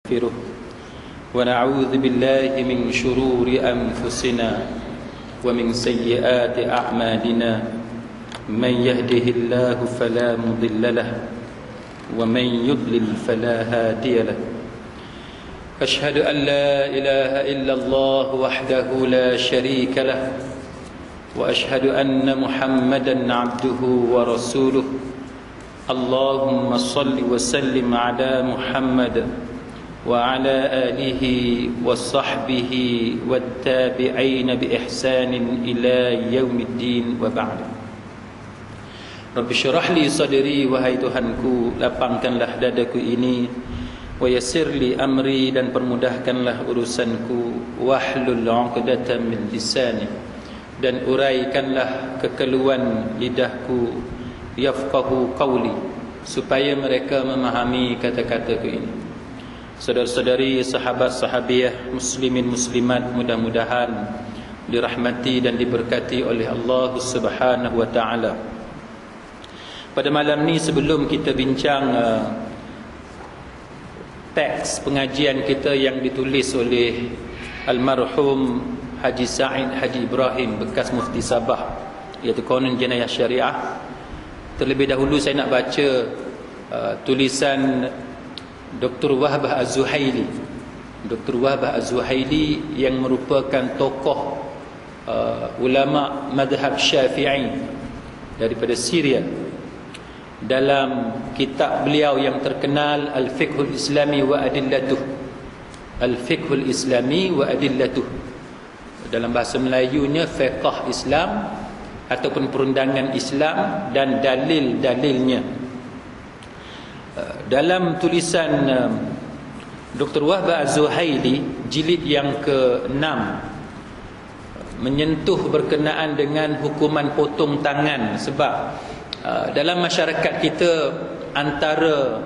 نستغفره ونعوذ بالله من شرور أنفسنا ومن سيئات أعمالنا من يهده الله فلا مضل له ومن يضلل فلا هادي له أشهد أن لا إله إلا الله وحده لا شريك له وأشهد أن محمدا عبده ورسوله اللهم صل وسلم على محمد وعلى آله وصحبه والتابعين بإحسان إلى يوم الدين وبعد. Rabbi syarah li sadri, wahai Tuhanku, lapangkanlah dadaku ini, wa yassir li amri, dan permudahkanlah urusanku, wahlul 'uqdatam min lisani, dan uraikanlah kekeluhan lidahku, yafqahu qawli, supaya mereka memahami kata-kataku ini. Saudara-saudari, sahabat-sahabiah, muslimin muslimat, mudah-mudahan dirahmati dan diberkati oleh Allah Subhanahu wa taala. Pada malam ni, sebelum kita bincang teks pengajian kita yang ditulis oleh almarhum Haji Sa'id Haji Ibrahim, bekas Mufti Sabah, iaitu Qanun Jenayah Syariah, terlebih dahulu saya nak baca tulisan Dr. Wahbah Az-Zuhaili. Dr. Wahbah Az-Zuhaili yang merupakan tokoh ulama madhab Syafi'i daripada Syria. Dalam kitab beliau yang terkenal, Al-Fiqhul Islami wa Adillatuh, Al-Fiqhul Islami wa Adillatuh, dalam bahasa Melayunya fiqh Islam ataupun perundangan Islam dan dalil-dalilnya. Dalam tulisan Dr. Wahbah Az-Zuhaili, jilid yang ke-6, menyentuh berkenaan dengan hukuman potong tangan. Sebab dalam masyarakat kita, antara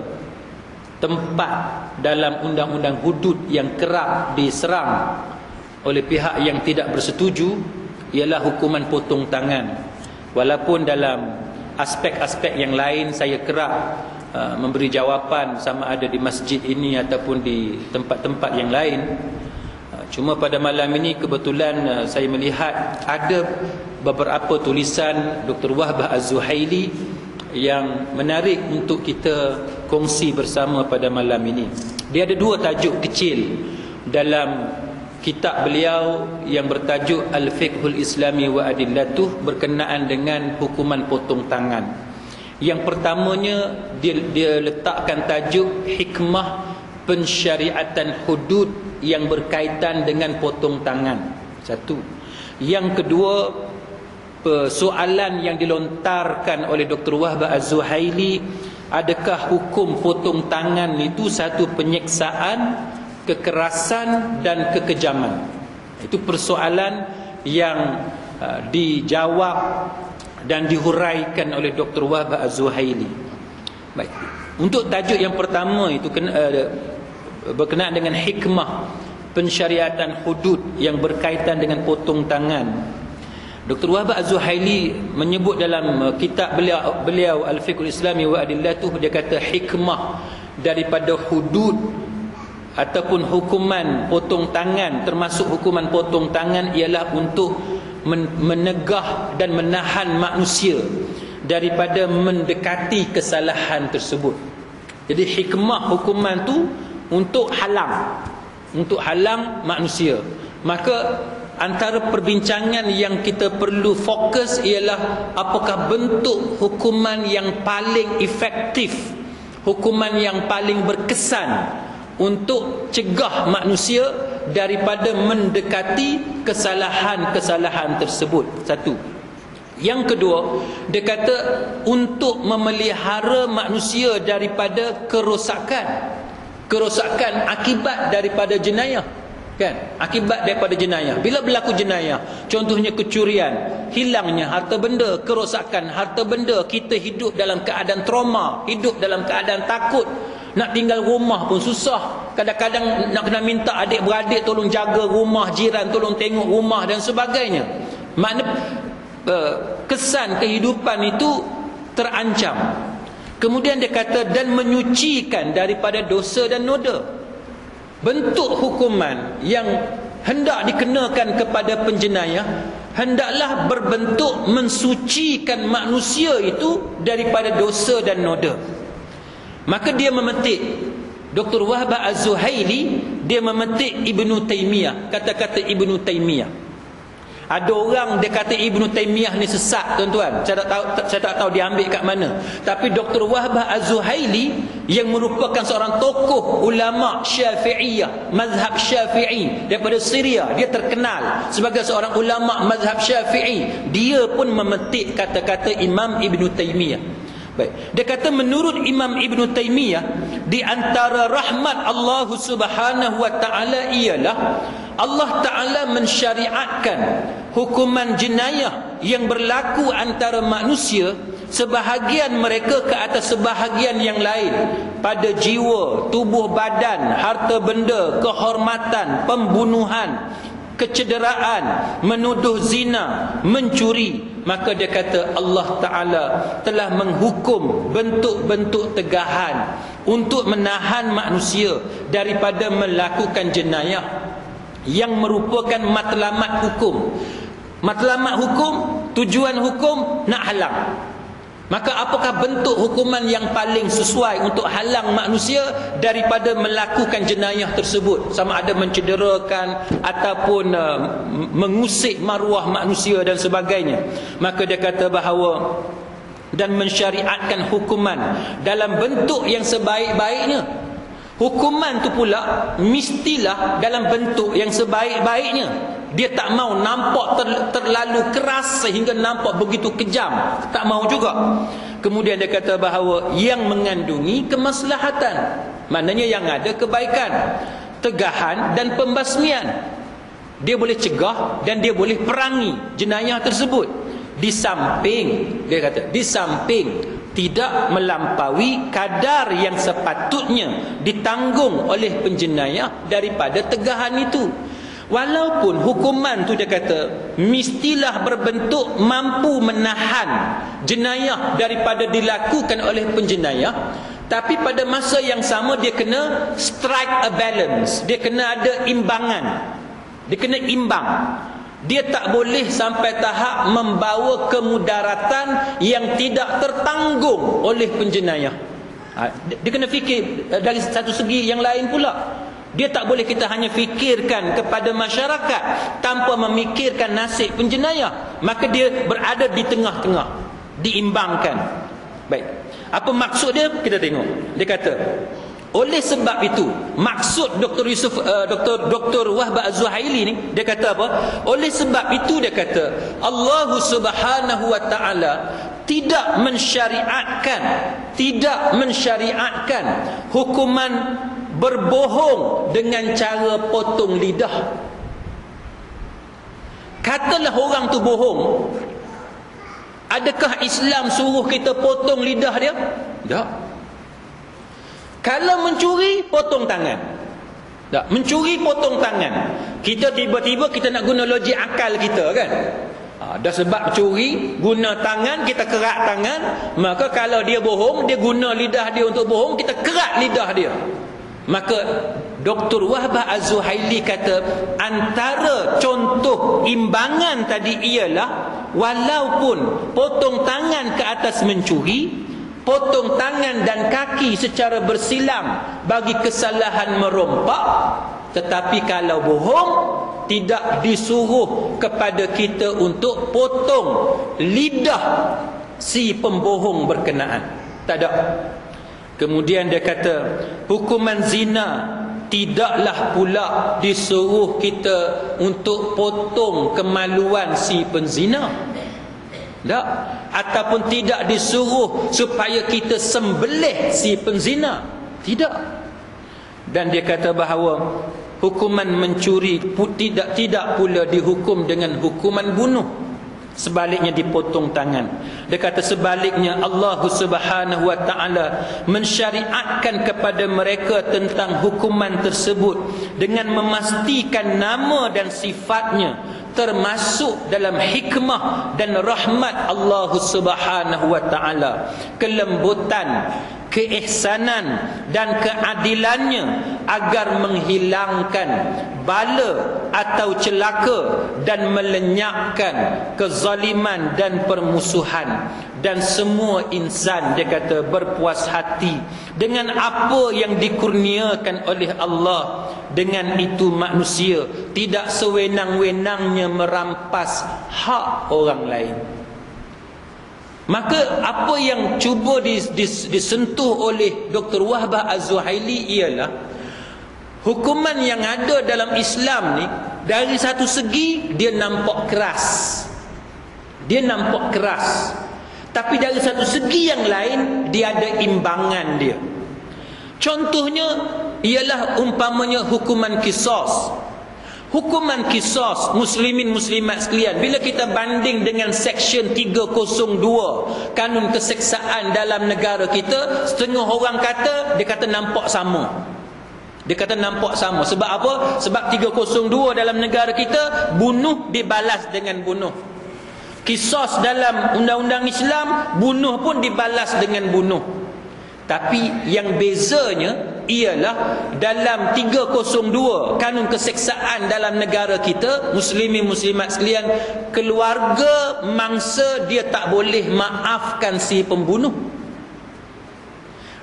tempat dalam undang-undang hudud yang kerap diserang oleh pihak yang tidak bersetuju ialah hukuman potong tangan. Walaupun dalam aspek-aspek yang lain saya kerap memberi jawapan, sama ada di masjid ini ataupun di tempat-tempat yang lain. Cuma pada malam ini kebetulan saya melihat ada beberapa tulisan Dr. Wahbah Az-Zuhaili yang menarik untuk kita kongsi bersama pada malam ini. Dia ada dua tajuk kecil dalam kitab beliau yang bertajuk Al-Fiqhul Islami wa Adillatuh, berkenaan dengan hukuman potong tangan. Yang pertamanya, dia letakkan tajuk hikmah pensyariatan hudud yang berkaitan dengan potong tangan. Satu. Yang kedua, soalan yang dilontarkan oleh Dr. Wahbah Az-Zuhaili, adakah hukum potong tangan itu satu penyiksaan, kekerasan dan kekejaman? Itu persoalan yang dijawab dan dihuraikan oleh Dr. Wahbah Az-Zuhaili. Baik. Untuk tajuk yang pertama itu berkenaan dengan hikmah pensyariatan hudud yang berkaitan dengan potong tangan. Dr. Wahbah Az-Zuhaili menyebut dalam kitab beliau Al-Fiqhul Islami wa Adillatuh, dia kata hikmah daripada hudud ataupun hukuman potong tangan, termasuk hukuman potong tangan, ialah untuk menegah dan menahan manusia daripada mendekati kesalahan tersebut. Jadi hikmah hukuman tu untuk halang manusia. Maka antara perbincangan yang kita perlu fokus ialah apakah bentuk hukuman yang paling efektif, hukuman yang paling berkesan untuk cegah manusia daripada mendekati kesalahan-kesalahan tersebut. Satu. Yang kedua, dia kata untuk memelihara manusia daripada kerosakan akibat daripada jenayah, kan? Akibat daripada jenayah. Bila berlaku jenayah, contohnya kecurian, hilangnya harta benda, kerosakan harta benda, kita hidup dalam keadaan trauma, hidup dalam keadaan takut. Nak tinggal rumah pun susah. Kadang-kadang nak kena minta adik-beradik tolong jaga rumah, jiran tolong tengok rumah dan sebagainya. Makna kesan kehidupan itu terancam. Kemudian dia kata dan menyucikan daripada dosa dan noda. bentuk hukuman yang hendak dikenakan kepada penjenayah hendaklah berbentuk mensucikan manusia itu daripada dosa dan noda. Maka dia memetik, Dr. Wahbah Az-Zuhaili, dia memetik Ibnu Taimiyah, kata-kata Ibnu Taimiyah. Ada orang dia kata Ibnu Taimiyah ni sesat, tuan-tuan. Saya tak tahu dia ambil kat mana. Tapi Dr. Wahbah Az-Zuhaili yang merupakan seorang tokoh ulama Syafi'iyah, mazhab Syafi'i daripada Syria, dia terkenal sebagai seorang ulama mazhab Syafi'i. Dia pun memetik kata-kata Imam Ibnu Taimiyah. Baik. Dia kata menurut Imam Ibnu Taimiyah, di antara rahmat Allah Subhanahu wa taala ialah Allah Ta'ala mensyariatkan hukuman jenayah yang berlaku antara manusia, sebahagian mereka ke atas sebahagian yang lain, pada jiwa, tubuh badan, harta benda, kehormatan, pembunuhan, kecederaan, menuduh zina, mencuri. Maka dia kata Allah Ta'ala telah menghukum bentuk-bentuk tegahan untuk menahan manusia daripada melakukan jenayah yang merupakan matlamat hukum. Matlamat hukum, tujuan hukum nak halang. Maka apakah bentuk hukuman yang paling sesuai untuk halang manusia daripada melakukan jenayah tersebut, sama ada mencederakan ataupun mengusik maruah manusia dan sebagainya. Maka dia kata bahawa dan mensyariatkan hukuman dalam bentuk yang sebaik-baiknya. Hukuman tu pula mestilah dalam bentuk yang sebaik-baiknya. Dia tak mau nampak terlalu keras sehingga nampak begitu kejam, tak mau juga. Kemudian dia kata bahawa yang mengandungi kemaslahatan, maknanya yang ada kebaikan, tegahan dan pembasmian. Dia boleh cegah dan dia boleh perangi jenayah tersebut. Di samping, dia kata, di samping tidak melampaui kadar yang sepatutnya ditanggung oleh penjenayah daripada tegahan itu. Walaupun hukuman tu, dia kata, mestilah berbentuk mampu menahan jenayah daripada dilakukan oleh penjenayah, tapi pada masa yang sama dia kena strike a balance. Dia kena ada imbangan. Dia kena imbang. Dia tak boleh sampai tahap membawa kemudaratan yang tidak tertanggung oleh penjenayah. Dia kena fikir dari satu segi yang lain pula. Dia tak boleh kita hanya fikirkan kepada masyarakat tanpa memikirkan nasib penjenayah. Maka dia berada di tengah-tengah, diimbangkan. Baik. Apa maksud dia? Kita tengok. Dia kata, oleh sebab itu, maksud Dr. Wahbah Az-Zuhaili ni, dia kata apa? Oleh sebab itu, dia kata, Allah Subhanahu wa taala tidak mensyariatkan hukuman berbohong dengan cara potong lidah. Katalah orang tu bohong, adakah Islam suruh kita potong lidah dia? Tak. Kalau mencuri, potong tangan. Tak, mencuri potong tangan. Kita tiba-tiba kita nak guna logik akal kita, kan? Dah sebab curi, guna tangan, kita kerat tangan. Maka kalau dia bohong, dia guna lidah dia untuk bohong, kita kerat lidah dia. Maka Dr. Wahbah Az-Zuhaili kata, antara contoh imbangan tadi ialah, walaupun potong tangan ke atas mencuri, potong tangan dan kaki secara bersilang bagi kesalahan merompak, tetapi kalau bohong, tidak disuruh kepada kita untuk potong lidah si pembohong berkenaan. Tak ada. Kemudian dia kata, hukuman zina tidaklah pula disuruh kita untuk potong kemaluan si penzina. Tak. Ataupun tidak disuruh supaya kita sembelih si penzina. Tidak. Dan dia kata bahawa hukuman mencuri tidak pula dihukum dengan hukuman bunuh. Sebaliknya dipotong tangan. Dia kata sebaliknya Allah Subhanahu wa taala mensyariatkan kepada mereka tentang hukuman tersebut dengan memastikan nama dan sifatnya, termasuk dalam hikmah dan rahmat Allah Subhanahu wa taala, kelembutan keihsanan dan keadilannya agar menghilangkan bala atau celaka dan melenyapkan kezaliman dan permusuhan. Dan semua insan, dia kata, berpuas hati dengan apa yang dikurniakan oleh Allah. Dengan itu manusia tidak sewenang-wenangnya merampas hak orang lain. Maka apa yang cuba disentuh oleh Dr. Wahbah Az-Zuhaili ialah hukuman yang ada dalam Islam ni, dari satu segi dia nampak keras. Dia nampak keras. Tapi dari satu segi yang lain dia ada imbangan dia. Contohnya ialah umpamanya hukuman qisas. Hukuman qisas, muslimin muslimat sekalian, bila kita banding dengan seksyen 302 kanun keseksaan dalam negara kita, setengah orang kata, dia kata nampak sama. Dia kata nampak sama. Sebab apa? Sebab 302 dalam negara kita, bunuh dibalas dengan bunuh. Qisas dalam undang-undang Islam, bunuh pun dibalas dengan bunuh. Tapi yang bezanya ialah dalam 302 kanun keseksaan dalam negara kita, muslimin muslimat sekalian, keluarga mangsa dia tak boleh maafkan si pembunuh.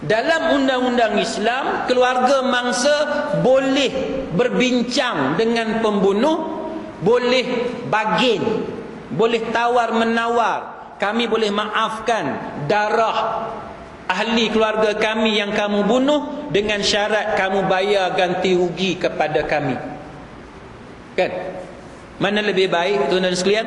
Dalam undang-undang Islam, keluarga mangsa boleh berbincang dengan pembunuh, boleh bargain, boleh tawar-menawar. Kami boleh maafkan darah ahli keluarga kami yang kamu bunuh dengan syarat kamu bayar ganti rugi kepada kami. Kan? Mana lebih baik, tuan-tuan sekalian?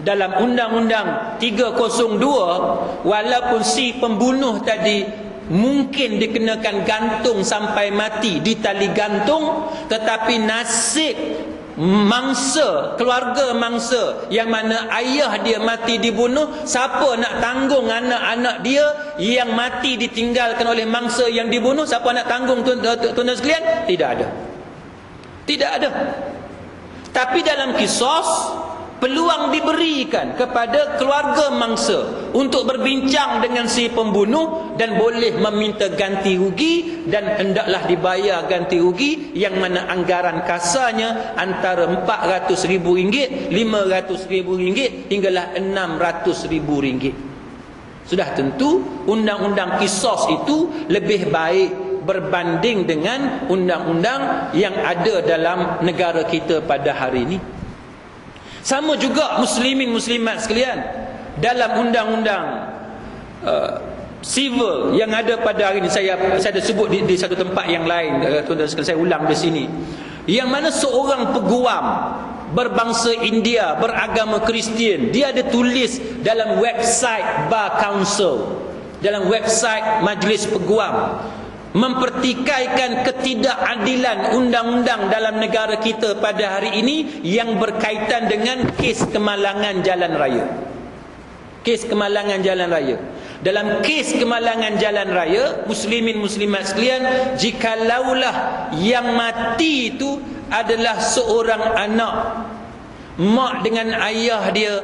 Dalam undang-undang 302, walaupun si pembunuh tadi mungkin dikenakan gantung sampai mati di tali gantung, tetapi nasib mangsa, keluarga mangsa yang mana ayah dia mati dibunuh, siapa nak tanggung anak-anak dia yang mati ditinggalkan oleh mangsa yang dibunuh? Siapa nak tanggung, tuan-tuan sekalian? Tidak ada. Tidak ada. Tapi dalam qisas, peluang diberikan kepada keluarga mangsa untuk berbincang dengan si pembunuh dan boleh meminta ganti rugi, dan hendaklah dibayar ganti rugi yang mana anggaran kasarnya antara RM400,000, RM500,000 hinggalah RM600,000. Sudah tentu undang-undang qisas itu lebih baik berbanding dengan undang-undang yang ada dalam negara kita pada hari ini. Sama juga muslimin muslimat sekalian, dalam undang-undang civil yang ada pada hari ini, saya ada sebut di satu tempat yang lain, tuan-tuan sekalian, saya ulang di sini, yang mana seorang peguam berbangsa India, beragama Kristian, dia ada tulis dalam website Bar Council, dalam website Majlis Peguam, mempertikaikan ketidakadilan undang-undang dalam negara kita pada hari ini yang berkaitan dengan kes kemalangan jalan raya. Kes kemalangan jalan raya. Dalam kes kemalangan jalan raya, muslimin muslimat sekalian, jikalaulah yang mati itu adalah seorang anak, mak dengan ayah dia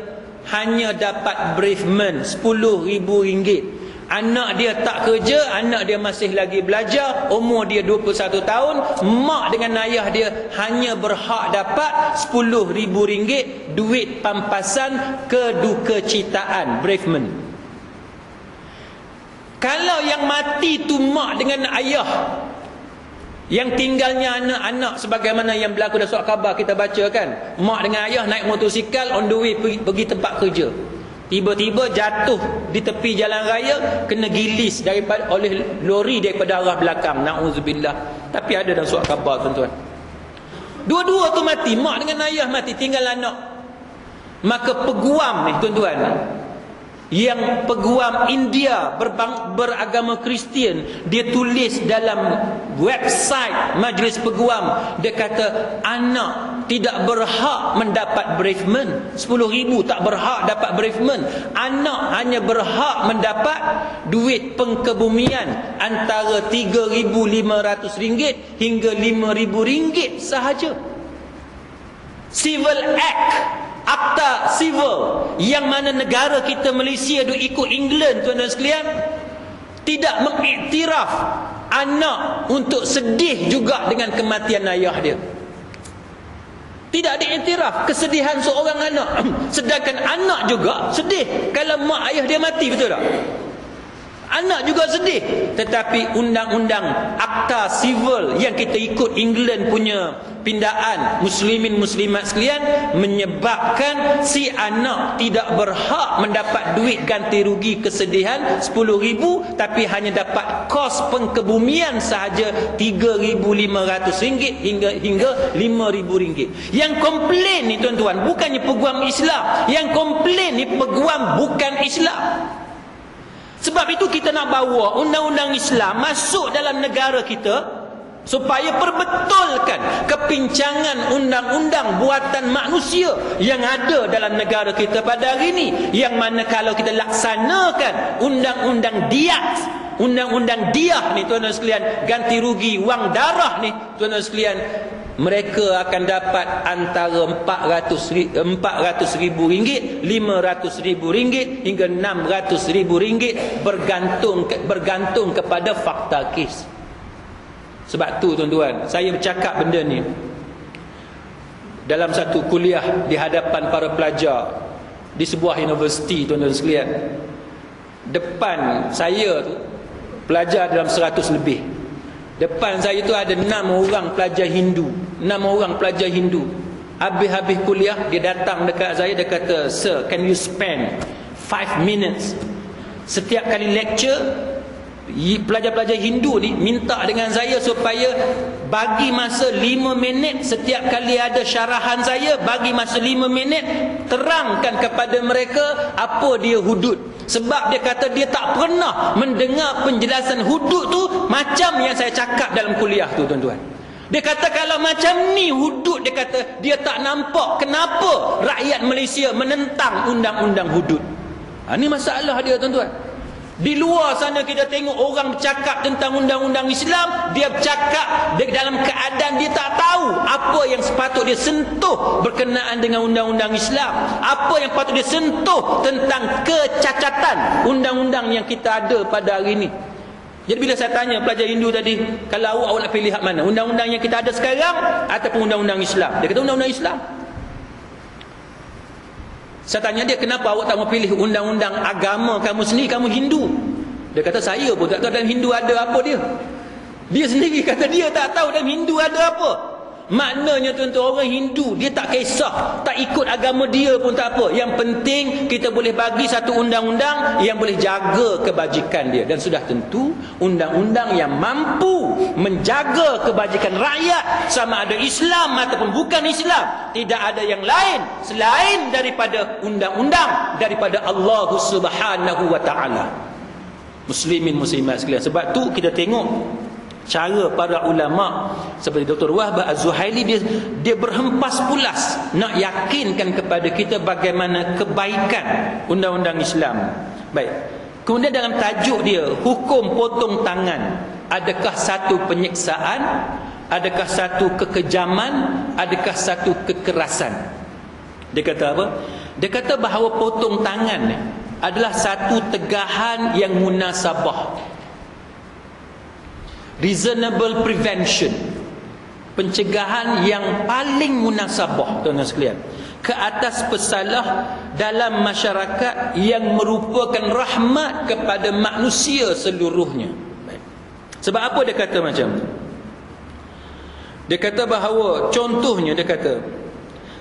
hanya dapat bereavement RM10,000. Anak dia tak kerja, anak dia masih lagi belajar, umur dia 21 tahun, mak dengan ayah dia hanya berhak dapat RM10,000 duit pampasan kedukecitaan, bereavement. Kalau yang mati tu mak dengan ayah, yang tinggalnya anak-anak, sebagaimana yang berlaku dalam surat khabar kita baca kan, mak dengan ayah naik motosikal on the way pergi tempat kerja, tiba-tiba jatuh di tepi jalan raya, kena gilis oleh lori daripada arah belakang, na'udzubillah. Tapi ada dalam surat khabar, tuan-tuan. Dua-dua tu mati, mak dengan ayah mati, tinggal anak. Maka peguam ni, tuan-tuan, yang peguam India beragama Kristian, dia tulis dalam website Majlis Peguam, dia kata anak tidak berhak mendapat bereavement, RM10,000 tak berhak dapat bereavement. Anak hanya berhak mendapat duit pengkebumian antara RM3,500 hingga RM5,000 sahaja. Civil Act, Akta Civil, yang mana negara kita Malaysia duk ikut England, tuan-tuan sekalian, tidak mengiktiraf anak untuk sedih juga dengan kematian ayah dia. Tidak diiktiraf kesedihan seorang anak. Sedangkan anak juga sedih kalau mak ayah dia mati, betul tak? Anak juga sedih. Tetapi undang-undang akta sivil yang kita ikut England punya pindaan muslimin muslimat sekalian menyebabkan si anak tidak berhak mendapat duit ganti rugi kesedihan 10,000, tapi hanya dapat kos pengkebumian sahaja RM3,500 hingga RM5,000. Yang komplain ni tuan-tuan bukannya peguam Islam, yang komplain ni peguam bukan Islam. Sebab itu kita nak bawa undang-undang Islam masuk dalam negara kita supaya perbetulkan kepincangan undang-undang buatan manusia yang ada dalam negara kita pada hari ini. Yang mana kalau kita laksanakan undang-undang diat, undang-undang diah ni tuan-tuan sekalian, ganti rugi wang darah ni tuan-tuan sekalian, mereka akan dapat antara RM400,000, RM500,000 hingga RM600,000 bergantung kepada fakta kes. Sebab tu tuan-tuan, saya bercakap benda ni dalam satu kuliah di hadapan para pelajar di sebuah universiti tuan-tuan sekalian. Depan saya tu pelajar dalam 100 lebih. Depan saya tu ada 6 orang pelajar Hindu. 6 orang pelajar Hindu. Habis-habis kuliah, dia datang dekat saya, dia kata, "Sir, can you spend 5 minutes?" Setiap kali lecture, pelajar-pelajar Hindu ni minta dengan saya supaya bagi masa 5 minit. Setiap kali ada syarahan saya, bagi masa 5 minit, terangkan kepada mereka apa dia hudud. Sebab dia kata dia tak pernah mendengar penjelasan hudud tu macam yang saya cakap dalam kuliah tu tuan-tuan. Dia kata kalau macam ni hudud, dia kata dia tak nampak kenapa rakyat Malaysia menentang undang-undang hudud. Ini masalah dia tuan-tuan. Di luar sana kita tengok orang bercakap tentang undang-undang Islam, dia bercakap dalam keadaan dia tak tahu apa yang sepatut dia sentuh berkenaan dengan undang-undang Islam, apa yang patut dia sentuh tentang kecacatan undang-undang yang kita ada pada hari ini. Jadi bila saya tanya pelajar Hindu tadi, kalau awak nak pilih hak mana, undang-undang yang kita ada sekarang ataupun undang-undang Islam? Dia kata undang-undang Islam. Saya tanya dia, kenapa awak tak mau pilih undang-undang agama kamu sendiri, kamu Hindu? Dia kata, saya pun tak tahu dalam Hindu ada apa dia. Dia sendiri kata dia tak tahu dalam Hindu ada apa. Maknanya tuan-tuan, orang Hindu dia tak kisah, tak ikut agama dia pun tak apa. Yang penting kita boleh bagi satu undang-undang yang boleh jaga kebajikan dia. Dan sudah tentu undang-undang yang mampu menjaga kebajikan rakyat, sama ada Islam ataupun bukan Islam, tidak ada yang lain selain daripada undang-undang daripada Allah Subhanahu wa taala. Muslimin muslimat sekalian, sebab tu kita tengok cara para ulama seperti Dr. Wahb Az-Zuhaili, dia berhempas pulas nak yakinkan kepada kita bagaimana kebaikan undang-undang Islam. Baik. Kemudian dalam tajuk dia, hukum potong tangan, adakah satu penyiksaan, adakah satu kekejaman, adakah satu kekerasan? Dia kata apa? Dia kata bahawa potong tangan adalah satu tegahan yang munasabah, reasonable prevention, pencegahan yang paling munasabah tuan-tuan sekalian, ke atas pesalah dalam masyarakat yang merupakan rahmat kepada manusia seluruhnya. Sebab apa dia kata macam tu? Dia kata bahawa contohnya, dia kata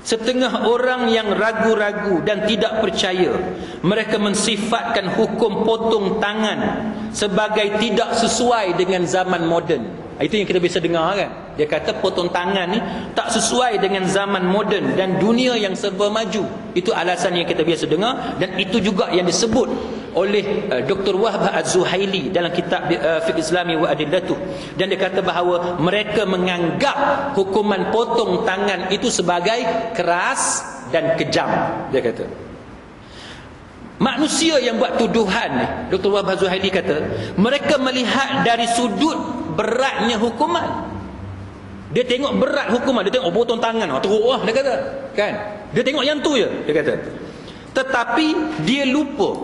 setengah orang yang ragu-ragu dan tidak percaya, mereka mensifatkan hukum potong tangan sebagai tidak sesuai dengan zaman moden. Itu yang kita biasa dengar kan. Dia kata potong tangan ni tak sesuai dengan zaman moden dan dunia yang serba maju. Itu alasan yang kita biasa dengar, dan itu juga yang disebut oleh Dr. Wahb Az-Zuhaili dalam kitab Fiqh Islami wa Adillatuh. Dan dia kata bahawa mereka menganggap hukuman potong tangan itu sebagai keras dan kejam. Dia kata manusia yang buat tuduhan, Dr. Wahb Az-Zuhaili kata, mereka melihat dari sudut beratnya hukuman. Dia tengok berat hukuman, dia tengok potong tangan, teruk lah dia kata, kan? Dia tengok yang tu je, dia kata. Tetapi dia lupa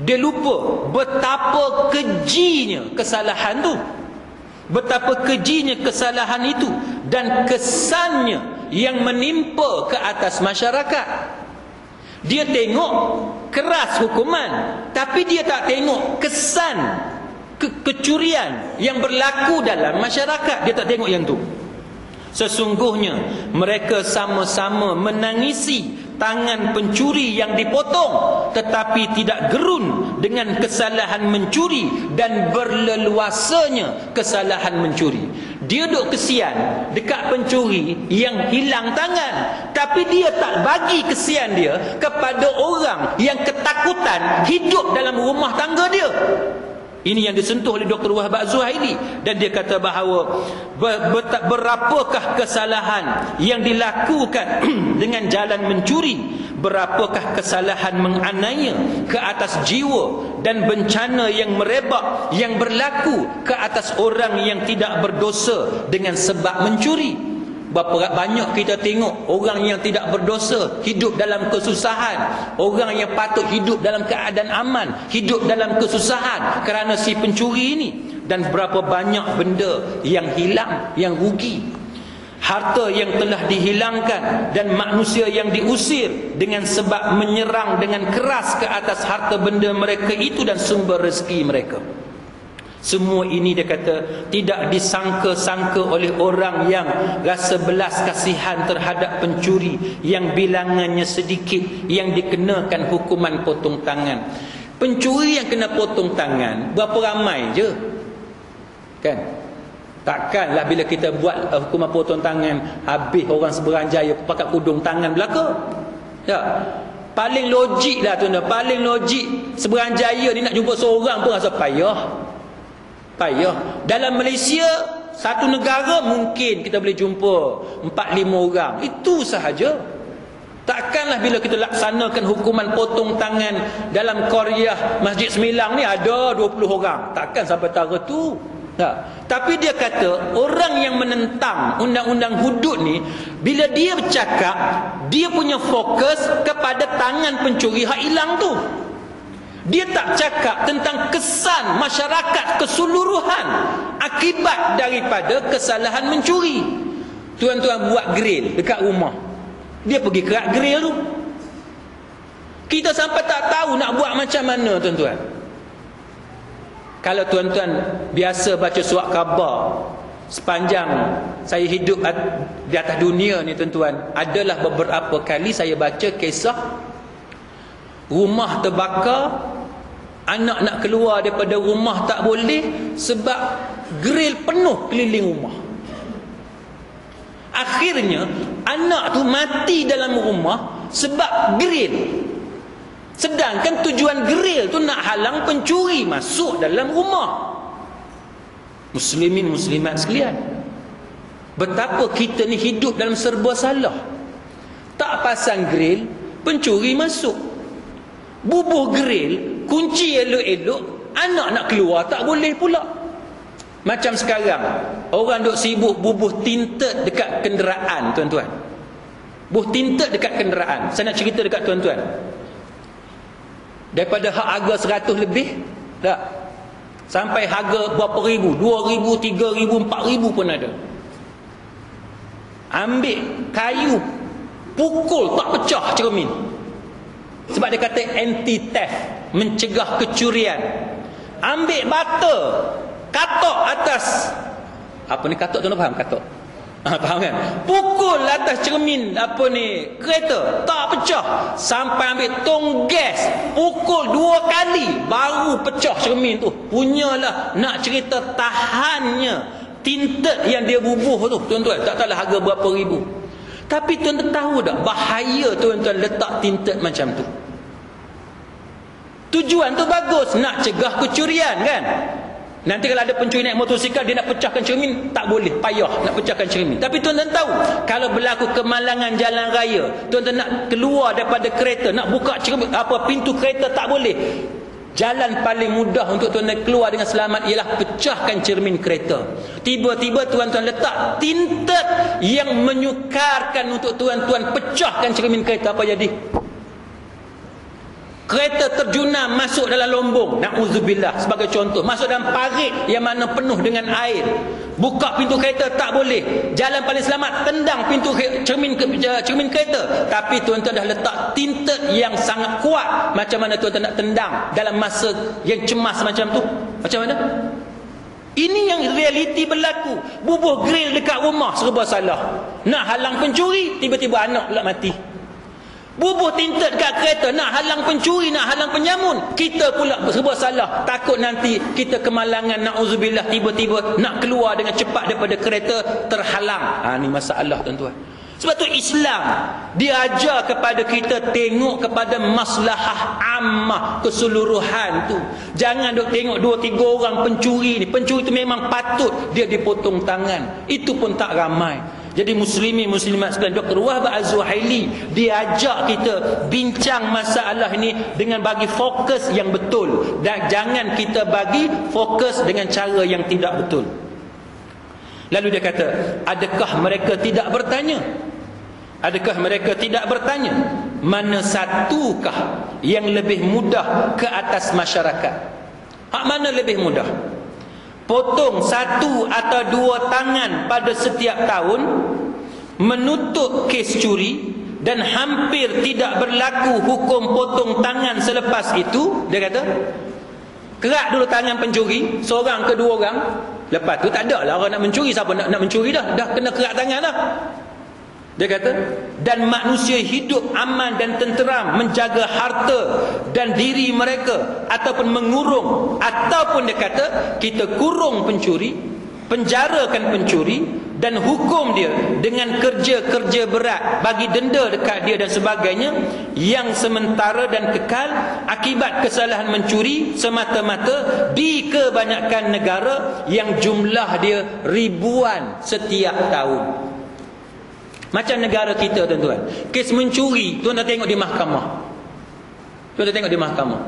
Dia lupa betapa kejinya kesalahan tu, betapa kejinya kesalahan itu dan kesannya yang menimpa ke atas masyarakat. Dia tengok keras hukuman, tapi dia tak tengok kesan kecurian yang berlaku dalam masyarakat. Dia tak tengok yang tu. Sesungguhnya mereka sama-sama menangisi tangan pencuri yang dipotong, tetapi tidak gerun dengan kesalahan mencuri dan berleluasanya kesalahan mencuri. Dia duk kesian dekat pencuri yang hilang tangan, tapi dia tak bagi kesian dia kepada orang yang ketakutan hidup dalam rumah tangga dia. Ini yang disentuh oleh Dr. Wahab Az-Zuhaili, dan dia kata bahawa berapakah kesalahan yang dilakukan dengan jalan mencuri, berapakah kesalahan menganiaya ke atas jiwa dan bencana yang merebak yang berlaku ke atas orang yang tidak berdosa dengan sebab mencuri. Berapa banyak kita tengok orang yang tidak berdosa hidup dalam kesusahan, orang yang patut hidup dalam keadaan aman hidup dalam kesusahan kerana si pencuri ini. Dan berapa banyak benda yang hilang, yang rugi, harta yang telah dihilangkan dan manusia yang diusir dengan sebab menyerang dengan keras ke atas harta benda mereka itu dan sumber rezeki mereka. Semua ini dia kata tidak disangka-sangka oleh orang yang rasa belas kasihan terhadap pencuri yang bilangannya sedikit, yang dikenakan hukuman potong tangan. Pencuri yang kena potong tangan berapa ramai je, kan? Takkanlah bila kita buat hukuman potong tangan habis orang Seberang Jaya pakai kudung tangan belaka. Tak. Paling logik lah tuan-tuan, paling logik Seberang Jaya ni nak jumpa seorang pun rasa payah. Dalam Malaysia, satu negara mungkin kita boleh jumpa 4-5 orang, itu sahaja. Takkanlah bila kita laksanakan hukuman potong tangan dalam Korea Masjid Semilang ni ada 20 orang, takkan sampai tara tu. Tak. Tapi dia kata orang yang menentang undang-undang hudud ni, bila dia bercakap, dia punya fokus kepada tangan pencuri hak hilang tu. Dia tak cakap tentang kesan masyarakat keseluruhan akibat daripada kesalahan mencuri. Tuan-tuan buat grill dekat rumah, dia pergi kerak grill tu. Kita sampai tak tahu nak buat macam mana, tuan-tuan. Kalau tuan-tuan biasa baca surat khabar sepanjang saya hidup di atas dunia ni, tuan-tuan, adalah beberapa kali saya baca kisah rumah terbakar, anak nak keluar daripada rumah tak boleh sebab grill penuh keliling rumah. Akhirnya anak tu mati dalam rumah sebab grill. Sedangkan tujuan grill tu nak halang pencuri masuk dalam rumah. Muslimin muslimat sekalian, betapa kita ni hidup dalam serba salah. Tak pasang grill, pencuri masuk. Bubuh grill, kunci elok-elok, anak nak keluar tak boleh pula. Macam sekarang orang duk sibuk bubuh tinted dekat kenderaan, tuan-tuan. Bubuh tinted dekat kenderaan. Saya nak cerita dekat tuan-tuan, daripada hak harga 100 lebih tak, sampai harga berapa ribu, 2,000, 3,000, 4,000 pun ada. Ambil kayu, pukul tak pecah cermin. Sebab dia kata anti theft, mencegah kecurian. Ambil bata, katok atas, apa ni katok, tuan faham katok? Faham kan? Pukul atas cermin kereta, tak pecah. Sampai ambil tong gas, pukul 2 kali baru pecah cermin tu. Punyalah nak cerita tahannya tinted yang dia bubuh tu, tuan-tuan. Tak tahulah harga berapa ribu. Tapi tuan-tuan tahu tak bahaya tuan-tuan letak tinted macam tu? Tujuan tu bagus, nak cegah kecurian, kan? Nanti kalau ada pencuri naik motosikal, dia nak pecahkan cermin, tak boleh, payah nak pecahkan cermin. Tapi tuan-tuan tahu, kalau berlaku kemalangan jalan raya, tuan-tuan nak keluar daripada kereta, nak buka cermin, pintu kereta, tak boleh. Jalan paling mudah untuk tuan-tuan keluar dengan selamat ialah pecahkan cermin kereta. Tiba-tiba tuan-tuan letak tinted yang menyukarkan untuk tuan-tuan pecahkan cermin kereta, apa jadi? Kereta terjunam masuk dalam lombong, na'udzubillah, sebagai contoh, masuk dalam parit yang mana penuh dengan air. Buka pintu kereta tak boleh. Jalan paling selamat, tendang pintu cermin kereta. Tapi tuan-tuan dah letak tinted yang sangat kuat. Macam mana tuan-tuan nak tendang dalam masa yang cemas macam tu? Macam mana? Ini yang realiti berlaku. Bubuh grill dekat rumah, serba salah. Nak halang pencuri, tiba-tiba anak pula mati. Bubuh tinted kat kereta, nak halang pencuri, nak halang penyamun, kita pula serba salah. Takut nanti kita kemalangan, na'udzubillah, tiba-tiba nak keluar dengan cepat daripada kereta, terhalang. Ni masalah tuan-tuan. Sebab tu Islam dia ajar kepada kita tengok kepada maslahah ammah, keseluruhan tu. Jangan duk tengok 2-3 orang pencuri ni. Pencuri tu memang patut dia dipotong tangan. Itu pun tak ramai. Jadi muslimin muslimat sekalian, Dr. Wahab Az-Zuhaili dia ajak kita bincang masalah ini dengan bagi fokus yang betul, dan jangan kita bagi fokus dengan cara yang tidak betul. Lalu dia kata, adakah mereka tidak bertanya? Adakah mereka tidak bertanya mana satukah yang lebih mudah ke atas masyarakat? Hak mana lebih mudah? Potong 1 atau 2 tangan pada setiap tahun, menutup kes curi, dan hampir tidak berlaku hukum potong tangan selepas itu. Dia kata, kerak dulu tangan pencuri, seorang ke 2 orang. Lepas tu tak ada lah orang nak mencuri. Siapa nak mencuri dah kena kerak tangan dah. Dia kata, dan manusia hidup aman dan tenteram, menjaga harta dan diri mereka, ataupun mengurung, ataupun dia kata kita kurung pencuri, penjarakan pencuri, dan hukum dia dengan kerja-kerja berat, bagi denda dekat dia dan sebagainya, yang sementara dan kekal akibat kesalahan mencuri semata-mata di kebanyakan negara yang jumlah dia ribuan setiap tahun. Macam negara kita tuan-tuan, kes mencuri tuan-tuan tengok di mahkamah. Tuan-tuan tengok di mahkamah.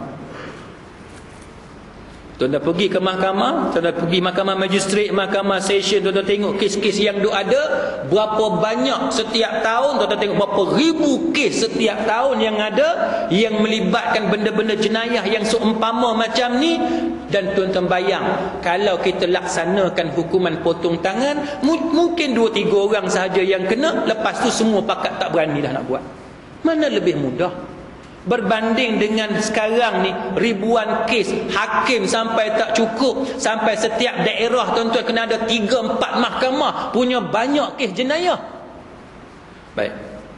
Tuan-tuan pergi ke mahkamah, tuan-tuan pergi mahkamah magistrate, mahkamah session, tuan-tuan tengok kes-kes yang ada, berapa banyak setiap tahun. Tuan-tuan tengok berapa ribu kes setiap tahun yang ada, yang melibatkan benda-benda jenayah yang seumpama macam ni. Dan tuan-tuan bayang, kalau kita laksanakan hukuman potong tangan, mungkin 2-3 orang sahaja yang kena, lepas tu semua pakat tak berani dah nak buat. Mana lebih mudah? Berbanding dengan sekarang ni, ribuan kes, hakim sampai tak cukup, sampai setiap daerah tuan-tuan kena ada 3-4 mahkamah punya banyak kes jenayah. Baik,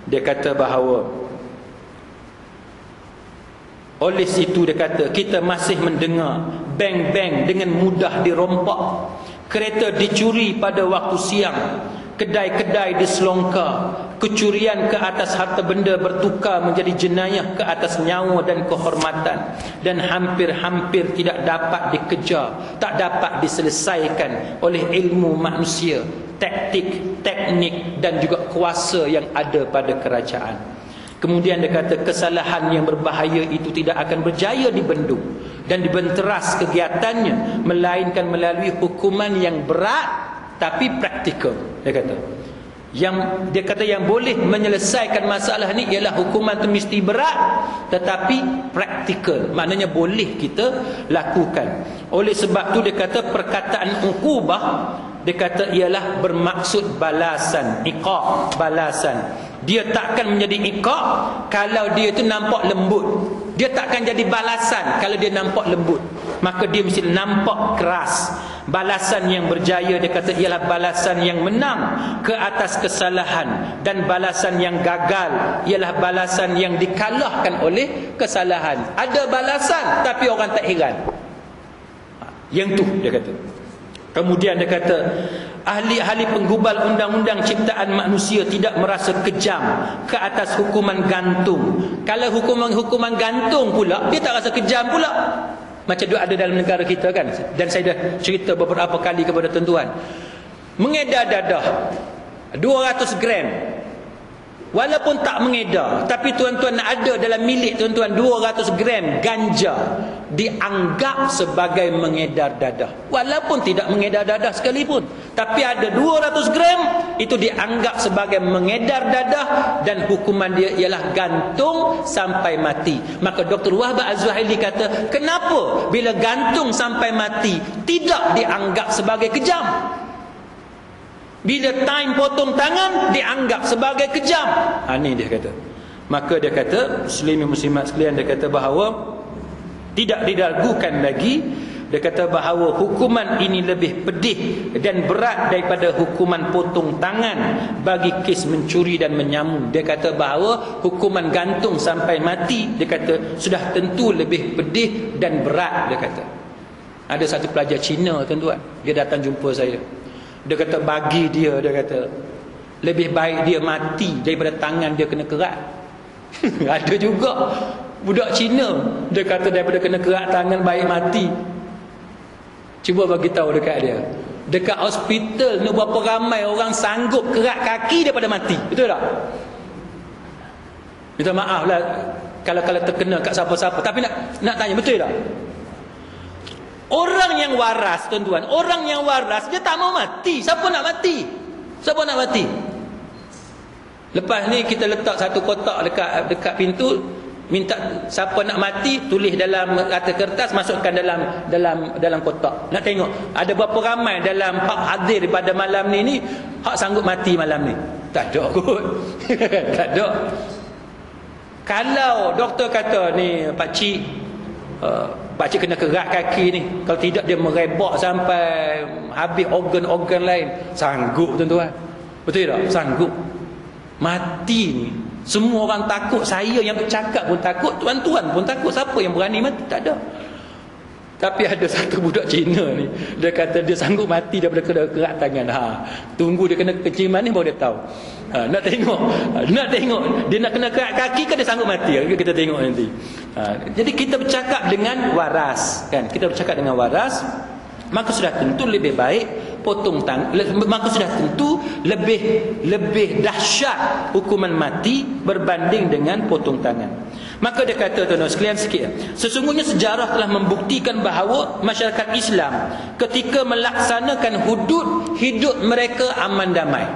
dia kata bahawa oleh situ dia kata kita masih mendengar bank-bank dengan mudah dirompak, kereta dicuri pada waktu siang, kedai-kedai diselongkar, kecurian ke atas harta benda bertukar menjadi jenayah ke atas nyawa dan kehormatan, dan hampir-hampir tidak dapat dikejar, tak dapat diselesaikan oleh ilmu manusia, taktik, teknik dan juga kuasa yang ada pada kerajaan. Kemudian dia kata kesalahan yang berbahaya itu tidak akan berjaya dibendung dan dibenteras kegiatannya, melainkan melalui hukuman yang berat tapi praktikal. Dia kata yang boleh menyelesaikan masalah ni ialah hukuman tu mesti berat tetapi praktikal, maknanya boleh kita lakukan. Oleh sebab tu dia kata perkataan uqubah, dia kata ialah bermaksud balasan, iqab, balasan. Dia takkan menjadi iqab kalau dia tu nampak lembut. Dia takkan jadi balasan kalau dia nampak lembut. Maka dia mesti nampak keras. Balasan yang berjaya, dia kata, ialah balasan yang menang ke atas kesalahan, dan balasan yang gagal ialah balasan yang dikalahkan oleh kesalahan. Ada balasan tapi orang tak heran. Yang tu dia kata. Kemudian dia kata, ahli-ahli penggubal undang-undang ciptaan manusia tidak merasa kejam ke atas hukuman gantung. Kalau hukuman gantung pula, dia tak rasa kejam pula. Macam ada dalam negara kita kan. Dan saya dah cerita beberapa kali kepada tuan-tuan. Mengedar dadah 200 gram walaupun tak mengedar, tapi tuan-tuan ada dalam milik tuan-tuan 200 gram ganja, dianggap sebagai mengedar dadah, walaupun tidak mengedar dadah sekalipun. Tapi ada 200 gram, itu dianggap sebagai mengedar dadah, dan hukuman dia ialah gantung sampai mati. Maka Dr. Wahbah Az-Zuhaili kata, kenapa bila gantung sampai mati tidak dianggap sebagai kejam? Bila time potong tangan dianggap sebagai kejam. Ini dia kata. Maka dia kata, muslimin muslimat sekalian, dia kata bahawa tidak diragukan lagi, dia kata bahawa hukuman ini lebih pedih dan berat daripada hukuman potong tangan bagi kes mencuri dan menyamun. Dia kata bahawa hukuman gantung sampai mati, dia kata sudah tentu lebih pedih dan berat. Dia kata ada satu pelajar Cina, tuan-tuan, dia datang jumpa saya. Dia kata bagi dia kata lebih baik dia mati daripada tangan dia kena kerat. Ada juga budak Cina, dia kata daripada kena kerat tangan baik mati. Cuba bagi tahu dekat dia, dekat hospital ni berapa ramai orang sanggup kerat kaki daripada mati. Betul tak? Minta maaf lah kalau terkena kat siapa-siapa, tapi nak tanya, betul tak? Orang yang waras, tuan-tuan, orang yang waras dia tak mau mati. Siapa nak mati? Siapa nak mati? Lepas ni kita letak satu kotak dekat pintu, minta siapa nak mati tulis dalam atas kertas, masukkan dalam kotak. Nak tengok ada berapa ramai dalam hak hadir pada malam ni hak sanggup mati malam ni. Tak ada kot. Tak ada. Kalau doktor kata ni pak cik kena kerat kaki ni, kalau tidak dia merebak sampai habis organ-organ lain, sanggup tuan-tuan? Betul tak? Sanggup. Mati ni semua orang takut, saya yang bercakap pun takut, tuan-tuan pun takut. Siapa yang berani mati? Tak ada. Tapi ada satu budak Cina ni, dia kata dia sanggup mati daripada kena kerat tangan. Tunggu dia kena keciman ni baru dia tahu. Nak tengok dia nak kena kerat kaki ke dia sanggup mati? Kita tengok nanti. Jadi kita bercakap dengan waras, kan? Kita bercakap dengan waras, maka sudah tentu lebih baik potong tangan, maka sudah tentu lebih dahsyat hukuman mati berbanding dengan potong tangan. Maka dia kata, tuan-tuan sekalian, sikit, sesungguhnya sejarah telah membuktikan bahawa masyarakat Islam ketika melaksanakan hudud, hidup mereka aman damai.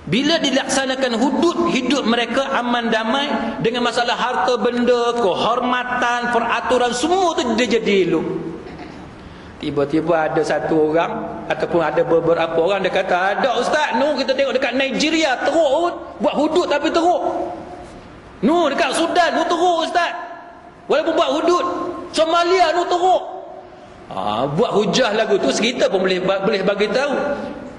Bila dilaksanakan hudud, hidup mereka aman damai, dengan masalah harta benda, kehormatan, peraturan, semua tu dia jadi elok. Tiba-tiba ada satu orang ataupun ada beberapa orang dia kata, ada ustaz, kita tengok dekat Nigeria teruk buat hudud tapi teruk. Dekat Sudan teruk ustaz, walaupun buat hudud. Somalia teruk. Buat hujah lagu tu, kita pun boleh bagi tahu,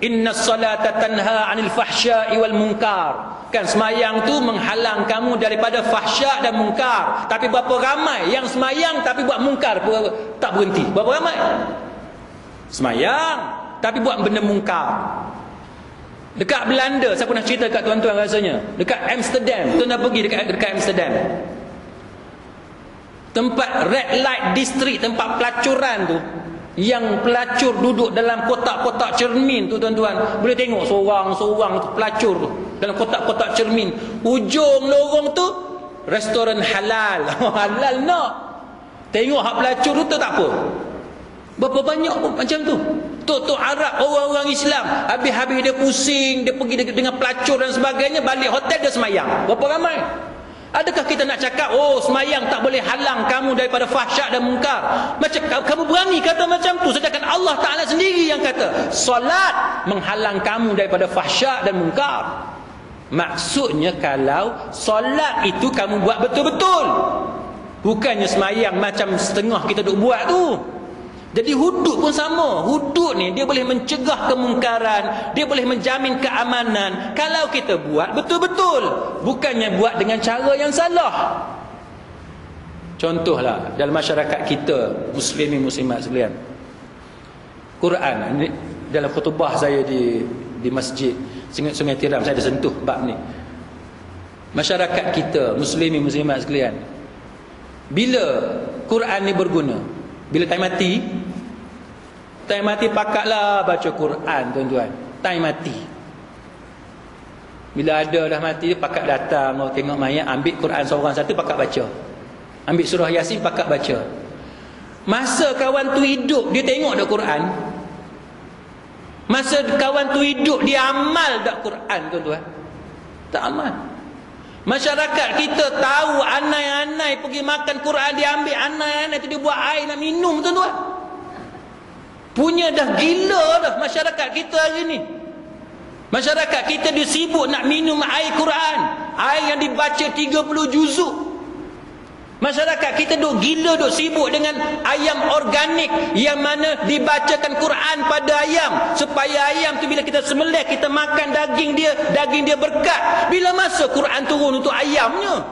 innas salata tanha 'anil fahsya'i wal munkar. Kan semayang tu menghalang kamu daripada fahsya' dan munkar. Tapi berapa ramai yang semayang tapi buat munkar tak berhenti? Berapa ramai? Semayang tapi buat benda munkar. Dekat Belanda, saya pernah cerita dekat tuan-tuan rasanya, dekat Amsterdam, tuan dah pergi dekat Amsterdam, tempat red light district, tempat pelacuran tu, yang pelacur duduk dalam kotak-kotak cermin tu, tuan-tuan boleh tengok seorang-seorang tu pelacur tu dalam kotak-kotak cermin. Ujung lorong tu restoran halal. Halal nak tengok hak pelacur tu tak apa. Berapa banyak pun macam tu. Tok-tok Arab, orang-orang Islam, habis-habis dia pusing, dia pergi dengan pelacur dan sebagainya, balik hotel dia semayang. Berapa ramai? Adakah kita nak cakap, semayang tak boleh halang kamu daripada fahsyak dan munkar? Macam kamu berani kata macam tu, sedangkan Allah Ta'ala sendiri yang kata solat menghalang kamu daripada fahsyak dan munkar. Maksudnya kalau solat itu kamu buat betul-betul, bukannya semayang macam setengah kita duk buat tu. Jadi hudud pun sama. Hudud ni dia boleh mencegah kemungkaran, dia boleh menjamin keamanan kalau kita buat betul-betul, bukannya buat dengan cara yang salah. Contohlah dalam masyarakat kita, muslimin muslimat sekalian, Quran ini, dalam khutbah saya di masjid Sungai Tiram, saya ada sentuh bab ni. Masyarakat kita, muslimin muslimat sekalian, bila Quran ni berguna, bila time mati pakatlah baca Quran, tuan-tuan. Time mati Bila ada dah mati, dia pakat datang, mau tengok mayat, ambil Quran seorang satu, pakat baca. Ambil surah Yasin, pakat baca. Masa kawan tu hidup, dia tengok dah Quran. Masa kawan tu hidup, dia amal dah Quran, tuan-tuan? Tak amal. Masyarakat kita tahu anai-anai pergi makan Quran, dia ambil anai-anai tu, dia buat air nak minum, tuan-tuan. Punya dah gila dah masyarakat kita hari ni. Masyarakat kita dia sibuk nak minum air Quran, air yang dibaca 30 juzuk. Masyarakat kita duk gila, duk sibuk dengan ayam organik yang mana dibacakan Quran pada ayam, supaya ayam tu bila kita sembelih, kita makan daging dia berkat. Bila masa Quran turun untuk ayamnya?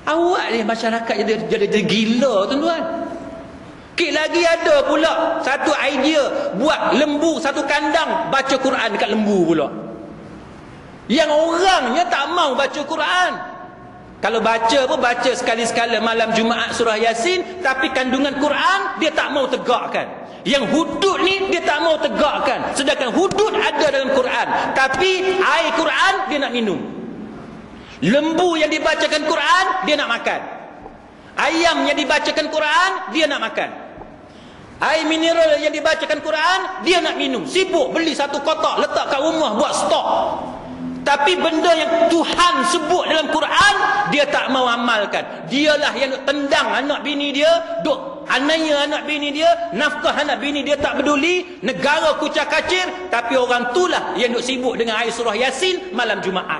Awak ni masyarakat jadi gila, tuan-tuan. Kek lagi ada pula satu idea, buat lembu satu kandang, baca Quran dekat lembu pula. Yang orangnya tak mau baca Quran. Kalau baca pun baca sekali-sekala malam Jumaat surah Yasin, tapi kandungan Quran dia tak mau tegakkan. Yang hudud ni dia tak mau tegakkan. Sedangkan hudud ada dalam Quran, tapi air Quran dia nak minum. Lembu yang dibacakan Quran dia nak makan. Ayam yang dibacakan Quran dia nak makan. Air mineral yang dibacakan Quran dia nak minum. Sibuk beli satu kotak letak kat rumah buat stok. Tapi benda yang Tuhan sebut dalam Quran dia tak mau amalkan. Dialah yang nak tendang anak bini dia, duk aniaya anak bini dia, nafkah anak bini dia tak peduli, negara kucak-kacir, tapi orang itulah yang duk sibuk dengan air surah Yasin malam Jumaat.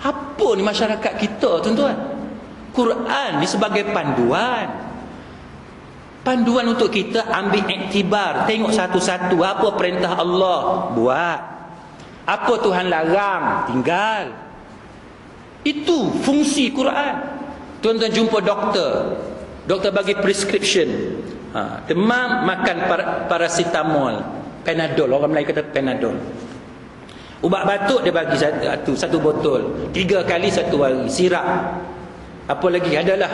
Apa ni masyarakat kita, tuan-tuan? Quran ni sebagai panduan. Panduan untuk kita ambil iktibar, tengok satu-satu apa perintah Allah, buat. Apa Tuhan larang, tinggal. Itu fungsi Quran. Tuan-tuan jumpa doktor, doktor bagi prescription, demam makan paracetamol, Panadol, orang Melayu kata Panadol. Ubat batuk dia bagi satu botol, 3 kali 1 hari, sirap. Apa lagi adalah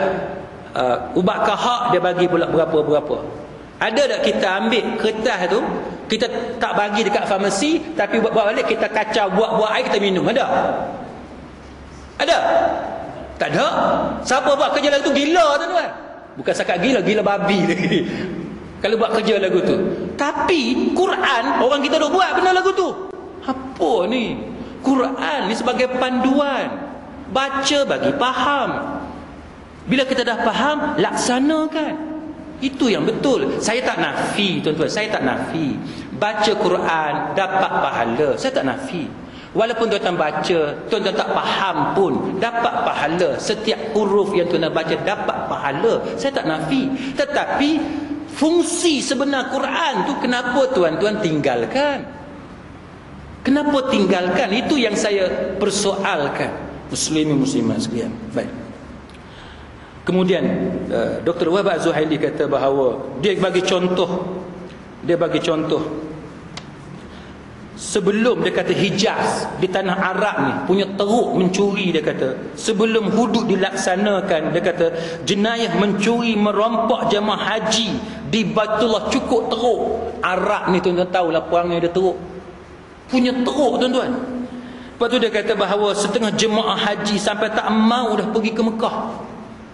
ubat kahak dia bagi pula berapa-berapa. Ada tak kita ambil kertas tu, kita tak bagi dekat farmasi, tapi buat balik kita kacau, buat air kita minum? Ada? Ada? Tak ada. Siapa buat kerja lagu tu gila, tuan-tuan. Bukan sakat gila, gila babi lagi kalau buat kerja lagu tu. Tapi Quran, orang kita duk buat benda lagu tu. Apa ni? Quran ni sebagai panduan, baca bagi faham. Bila kita dah faham, laksanakan. Itu yang betul. Saya tak nafi, tuan-tuan, saya tak nafi. Baca Quran dapat pahala, saya tak nafi. Walaupun tuan-tuan baca, tuan-tuan tak faham pun dapat pahala. Setiap huruf yang tuan-tuan baca dapat pahala, saya tak nafi. Tetapi fungsi sebenar Quran tu kenapa tuan-tuan tinggalkan? Kenapa tinggalkan? Itu yang saya persoalkan, muslimin muslimat sekalian. Baik. Kemudian Dr. Wahab Az-Zuhaili kata bahawa dia bagi contoh sebelum dia kata Hijaz di tanah Arab ni punya teruk mencuri, dia kata sebelum hudud dilaksanakan, dia kata jenayah mencuri merompak jemaah haji di Baitullah cukup teruk. Arab ni tuan-tuan tahulah perangai dia teruk, punya teruk, tuan-tuan. Lepas tu dia kata bahawa setengah jemaah haji sampai tak mau dah pergi ke Mekah.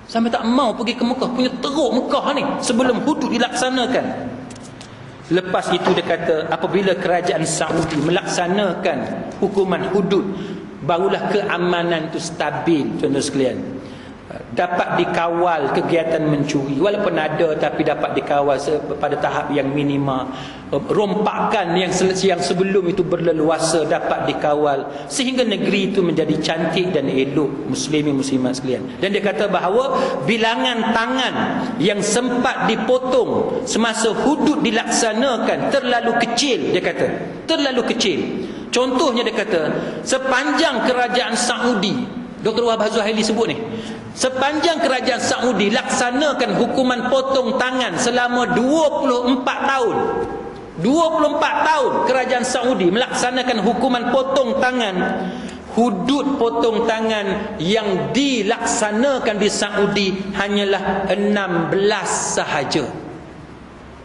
Sampai tak mau pergi ke Mekah, punya teruk Mekah ni sebelum hudud dilaksanakan. Lepas itu dia kata apabila kerajaan Saudi melaksanakan hukuman hudud, barulah keamanan itu stabil, tuan-tuan sekalian. Dapat dikawal kegiatan mencuri, walaupun ada tapi dapat dikawal pada tahap yang minima. Rompakan yang sebelum itu berleluasa dapat dikawal sehingga negeri itu menjadi cantik dan elok, muslimin muslimat sekalian. Dan dia kata bahawa bilangan tangan yang sempat dipotong semasa hudud dilaksanakan terlalu kecil, dia kata terlalu kecil. Contohnya dia kata sepanjang kerajaan Saudi, Dr. Wahab Az-Zuhaili sebut ni, sepanjang kerajaan Saudi laksanakan hukuman potong tangan selama 24 tahun. 24 tahun kerajaan Saudi melaksanakan hukuman potong tangan. Hudud potong tangan yang dilaksanakan di Saudi hanyalah 16 sahaja.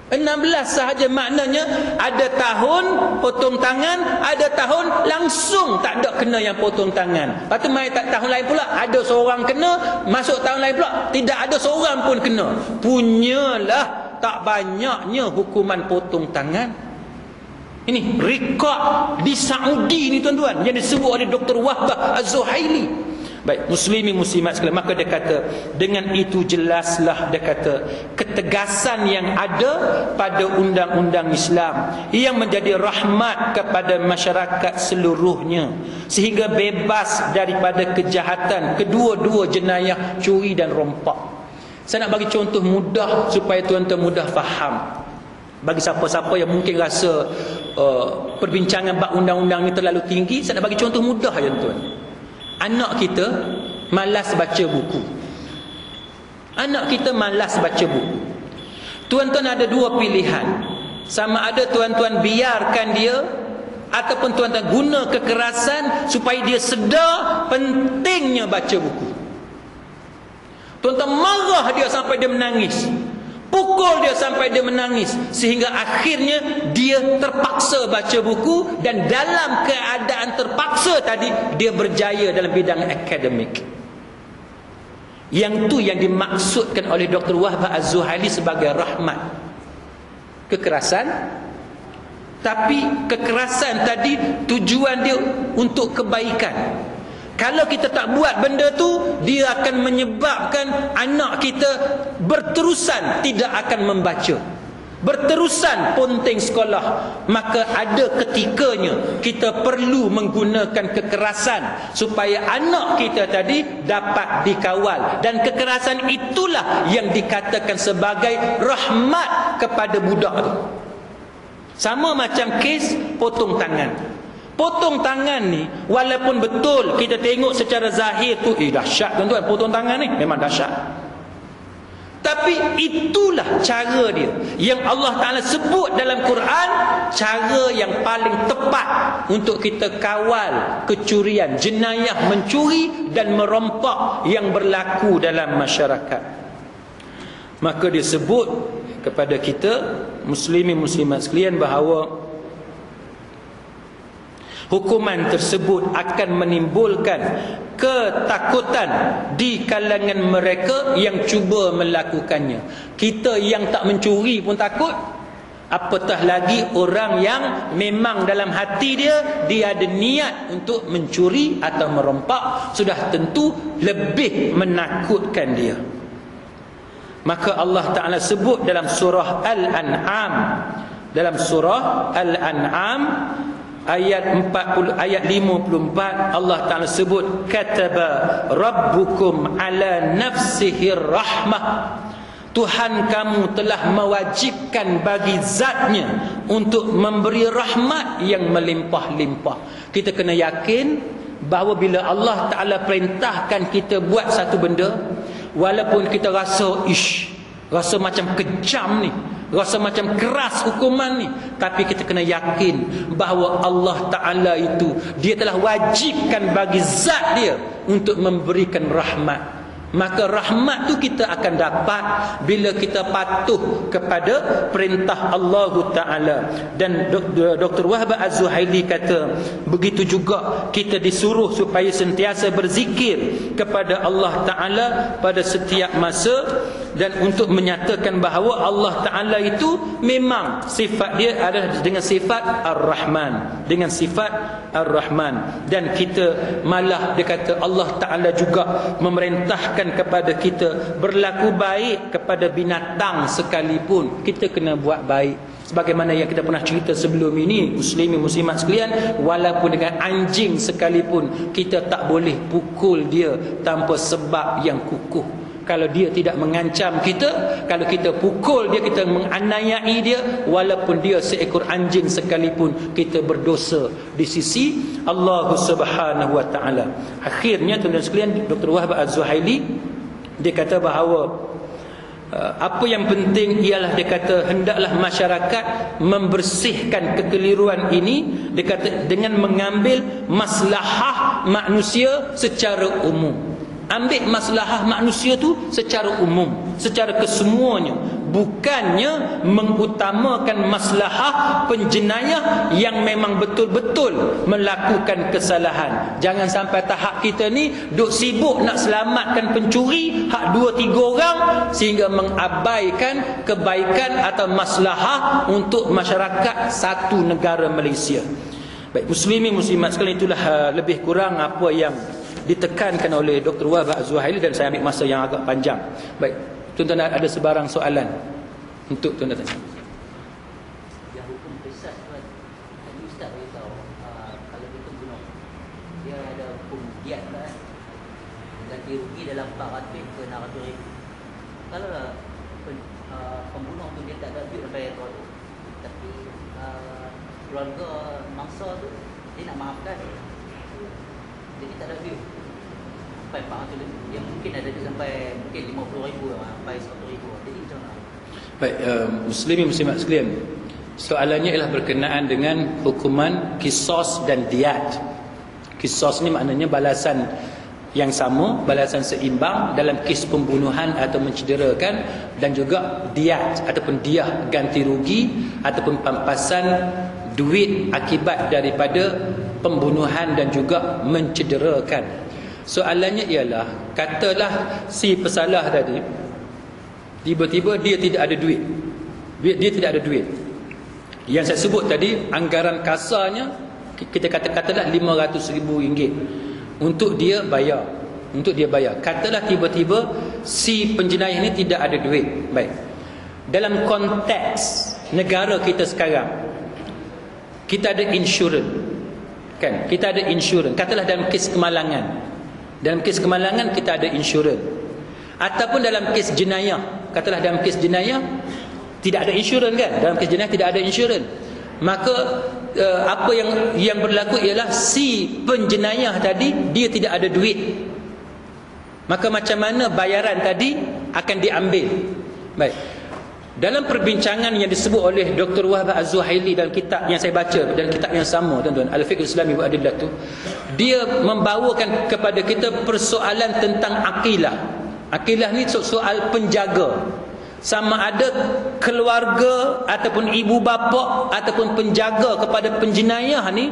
16 16 sahaja, maknanya ada tahun potong tangan, ada tahun langsung tak ada kena yang potong tangan. Lepas tu mai tahun lain pula ada seorang kena, masuk tahun lain pula tidak ada seorang pun kena. Punyalah tak banyaknya hukuman potong tangan. Ini rekod di Saudi ni tuan-tuan, yang disebut oleh Dr. Wahbah Az-Zuhaili. Baik, muslimin muslimat sekalian, maka dia kata dengan itu jelaslah, dia kata ketegasan yang ada pada undang-undang Islam yang menjadi rahmat kepada masyarakat seluruhnya, sehingga bebas daripada kejahatan kedua-dua jenayah curi dan rompak. Saya nak bagi contoh mudah supaya tuan-tuan mudah faham. Bagi siapa-siapa yang mungkin rasa perbincangan bab undang-undang ni terlalu tinggi, saya nak bagi contoh mudah je tuan. Anak kita malas baca buku. Anak kita malas baca buku. Tuan-tuan ada dua pilihan. Sama ada tuan-tuan biarkan dia, ataupun tuan-tuan guna kekerasan supaya dia sedar pentingnya baca buku. Tuan-tuan marah dia sampai dia menangis, pukul dia sampai dia menangis, sehingga akhirnya dia terpaksa baca buku, dan dalam keadaan terpaksa tadi dia berjaya dalam bidang akademik. Yang tu yang dimaksudkan oleh Dr. Wahbah Az-Zuhaili sebagai rahmat. Kekerasan, tapi kekerasan tadi tujuan dia untuk kebaikan. Kalau kita tak buat benda tu, dia akan menyebabkan anak kita berterusan tidak akan membaca, berterusan ponting sekolah. Maka ada ketikanya kita perlu menggunakan kekerasan supaya anak kita tadi dapat dikawal. Dan kekerasan itulah yang dikatakan sebagai rahmat kepada budak tu. Sama macam kes potong tangan. Potong tangan ni, walaupun betul kita tengok secara zahir tu dahsyat tuan-tuan, potong tangan ni memang dahsyat, tapi itulah cara dia yang Allah Ta'ala sebut dalam Quran, cara yang paling tepat untuk kita kawal kecurian, jenayah mencuri dan merompak yang berlaku dalam masyarakat. Maka dia sebut kepada kita muslimin muslimat sekalian bahawa hukuman tersebut akan menimbulkan ketakutan di kalangan mereka yang cuba melakukannya. Kita yang tak mencuri pun takut, apatah lagi orang yang memang dalam hati dia ada niat untuk mencuri atau merompak, sudah tentu lebih menakutkan dia. Maka Allah Ta'ala sebut dalam surah Al-An'am, dalam surah Al-An'am ayat 54, Allah Ta'ala sebut kataba rabbukum ala nafsihi rahmah, Tuhan kamu telah mewajibkan bagi zatnya untuk memberi rahmat yang melimpah-limpah. Kita kena yakin bahawa bila Allah Ta'ala perintahkan kita buat satu benda, walaupun kita rasa rasa macam kejam ni, rasa macam keras hukuman ni, tapi kita kena yakin bahawa Allah Ta'ala itu dia telah wajibkan bagi zat dia untuk memberikan rahmat. Maka rahmat tu kita akan dapat bila kita patuh kepada perintah Allah Ta'ala. Dan Dr. Wahbah Az-Zuhaili kata, begitu juga kita disuruh supaya sentiasa berzikir kepada Allah Ta'ala pada setiap masa, dan untuk menyatakan bahawa Allah Ta'ala itu memang sifat dia adalah dengan sifat Ar-Rahman, dengan sifat Ar-Rahman. Dan kita malah, dia kata Allah Ta'ala juga memerintahkan kepada kita berlaku baik kepada binatang sekalipun. Kita kena buat baik, sebagaimana yang kita pernah cerita sebelum ini, muslimin muslimat sekalian, walaupun dengan anjing sekalipun kita tak boleh pukul dia tanpa sebab yang kukuh. Kalau dia tidak mengancam kita, kalau kita pukul dia, kita menganiayai dia, walaupun dia seekor anjing sekalipun, kita berdosa di sisi Allah Subhanahu wa Ta'ala. Akhirnya tuan-tuan sekalian, Dr. Wahbah Az-Zuhaili dia kata bahawa apa yang penting ialah, dia kata hendaklah masyarakat membersihkan kekeliruan ini, dia kata dengan mengambil maslahah manusia secara umum. Ambil maslahah manusia tu secara umum, secara kesemuanya. bukannya mengutamakan maslahah penjenayah yang memang betul-betul melakukan kesalahan. Jangan sampai tahap kita ni duk sibuk nak selamatkan pencuri hak 2-3 orang sehingga mengabaikan kebaikan atau maslahah untuk masyarakat satu negara Malaysia. Baik, muslimin muslimat sekalian, itulah lebih kurang apa yang ditekankan oleh Dr. Wahab Az-Zuhaili, dan saya ambil masa yang agak panjang. Baik, tuan-tuan ada sebarang soalan untuk tuan-tuan tanya? Yang hukum qisas tu tadi Ustaz beritahu, kalau kita bunuh dia ada hukum diat kan, ganti rugi dalam 400 ke 600 ribu. Kalau pembunuh tu dia tak ada duit bayar tol, tapi keluarga mangsa tu dia nak maafkan, jadi tak ada duit sampai 400 ribu. Dia mungkin ada duit sampai mungkin 50 ribu sampai 100 ribu. Jadi macam mana? Baik, muslimin muslimat sekalian, soalannya ialah berkenaan dengan hukuman qisas dan diat. Qisas ni maknanya balasan yang sama, balasan seimbang dalam kes pembunuhan atau mencederakan, dan juga diat ataupun diah, ganti rugi ataupun pampasan duit akibat daripada pembunuhan dan juga mencederakan. Soalannya ialah, katalah si pesalah tadi tiba-tiba dia tidak ada duit. Dia tidak ada duit. Yang saya sebut tadi, anggaran kasarnya kita katalah RM500,000 untuk dia bayar. Katalah tiba-tiba si penjenayah ini tidak ada duit. Baik. Dalam konteks negara kita sekarang, kita ada insurans. Kan? Kita ada insurans. Katalah dalam kes kemalangan. Dalam kes kemalangan kita ada insurans. Ataupun dalam kes jenayah. Katalah dalam kes jenayah tidak ada insurans kan? Dalam kes jenayah tidak ada insurans. Maka apa yang berlaku ialah si penjenayah tadi dia tidak ada duit. Maka macam mana bayaran tadi akan diambil? Baik. Dalam perbincangan yang disebut oleh Dr. Wahab Az-Zuhaili dalam kitab yang saya baca, dalam kitab yang sama tuan-tuan, Al-Fiqh Islami wa Adillah tu, dia membawakan kepada kita persoalan tentang akilah. Akilah ni soal penjaga. Sama ada keluarga ataupun ibu bapa ataupun penjaga kepada penjenayah ni,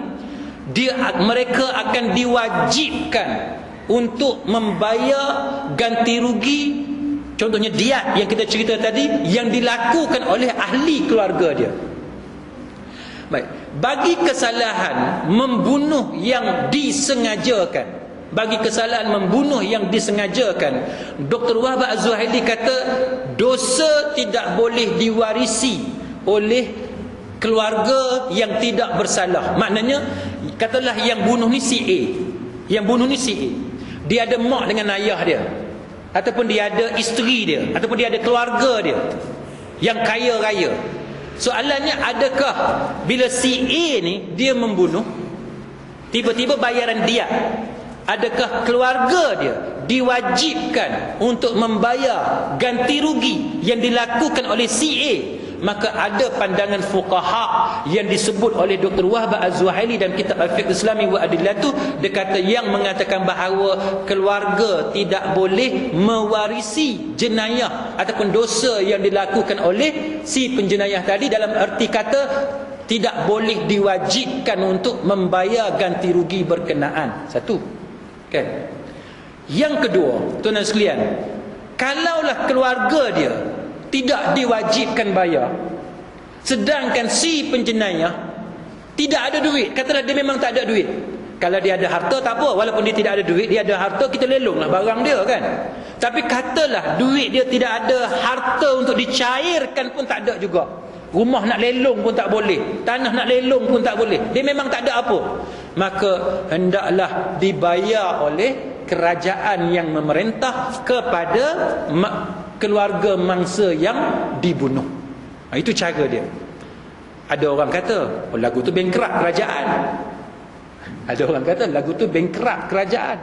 mereka akan diwajibkan untuk membayar ganti rugi. Contohnya diat yang kita cerita tadi yang dilakukan oleh ahli keluarga dia. Baik, bagi kesalahan membunuh yang disengajakan, Dr. Wahab Az-Zuhaili kata dosa tidak boleh diwarisi oleh keluarga yang tidak bersalah. Maknanya katalah yang bunuh ni si A. Dia ada mak dengan ayah dia, ataupun dia ada isteri dia, ataupun dia ada keluarga dia yang kaya raya. Soalannya, adakah bila si A ni dia membunuh, tiba-tiba bayaran dia, adakah keluarga dia diwajibkan untuk membayar ganti rugi yang dilakukan oleh si A? Maka ada pandangan fuqaha yang disebut oleh Dr. Wahab Az-Zuhaili dan kitab Al-Fiqh Islami wa Adillah tu, dia kata yang mengatakan bahawa keluarga tidak boleh mewarisi jenayah ataupun dosa yang dilakukan oleh si penjenayah tadi, dalam erti kata tidak boleh diwajibkan untuk membayar ganti rugi berkenaan. Satu. Kan? Yang kedua, tuan-tuan sekalian, kalaulah keluarga dia tidak diwajibkan bayar, sedangkan si penjenayah tidak ada duit, katalah dia memang tak ada duit. Kalau dia ada harta tak apa, walaupun dia tidak ada duit, dia ada harta, kita lelonglah barang dia kan. Tapi katalah duit dia tidak ada, harta untuk dicairkan pun tak ada juga. Rumah nak lelong pun tak boleh, tanah nak lelong pun tak boleh, dia memang tak ada apa. Maka hendaklah dibayar oleh kerajaan yang memerintah kepada keluarga mangsa yang dibunuh. Itu cara dia. Ada orang kata, oh, lagu tu bankrupt kerajaan. Ada orang kata lagu tu bankrupt kerajaan.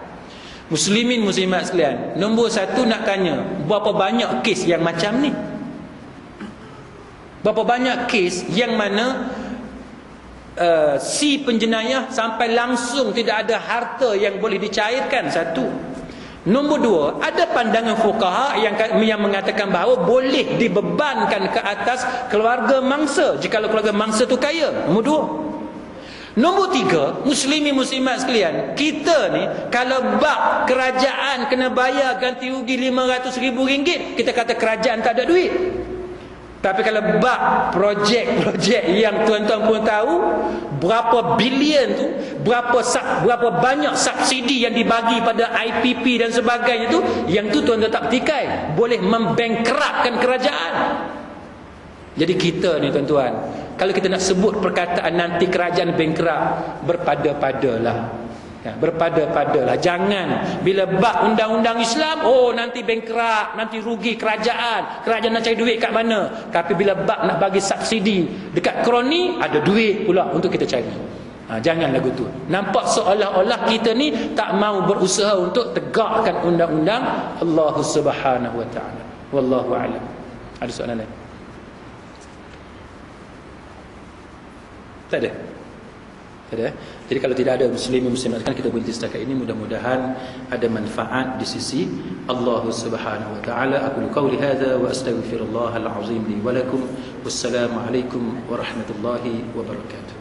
Muslimin muslimat sekalian, nombor satu nak tanya, berapa banyak kes yang macam ni? Berapa banyak kes yang mana si penjenayah sampai langsung tidak ada harta yang boleh dicairkan? Satu. Nombor dua, ada pandangan fuqaha yang mengatakan bahawa boleh dibebankan ke atas keluarga mangsa jika keluarga mangsa tu kaya. Nombor dua. Nombor tiga, muslimin muslimat sekalian, kita ni kalau bab kerajaan kena bayar ganti rugi RM500,000, kita kata kerajaan tak ada duit. Tapi kalau bab projek-projek yang tuan-tuan pun tahu, berapa bilion tu, berapa banyak subsidi yang dibagi pada IPP dan sebagainya tu, yang tu tuan-tuan tak petikai, boleh membangkrupkan kerajaan. Jadi kita ni tuan-tuan, kalau kita nak sebut perkataan nanti kerajaan bankrupt, berpada-padalah. Ya, berpada-padalah. Jangan bila bab undang-undang Islam, oh nanti bankrupt, nanti rugi kerajaan nak cari duit kat mana. Tapi bila bab nak bagi subsidi dekat kroni, ada duit pula untuk kita cari. Jangan lagu tu. Nampak seolah-olah kita ni tak mau berusaha untuk tegakkan undang-undang Allah Subhanahu wa taala. Wallahu a'lam. Ada soalan lain? Tak ada. Jadi kalau tidak ada muslimin muslimat, kita berhenti setakat ini. Mudah-mudahan ada manfaat di sisi Allah Subhanahu wa taala. Aku qauli hadza wa astaghfirullahal azim li wa lakum. Wassalamu alaikum warahmatullahi wabarakatuh.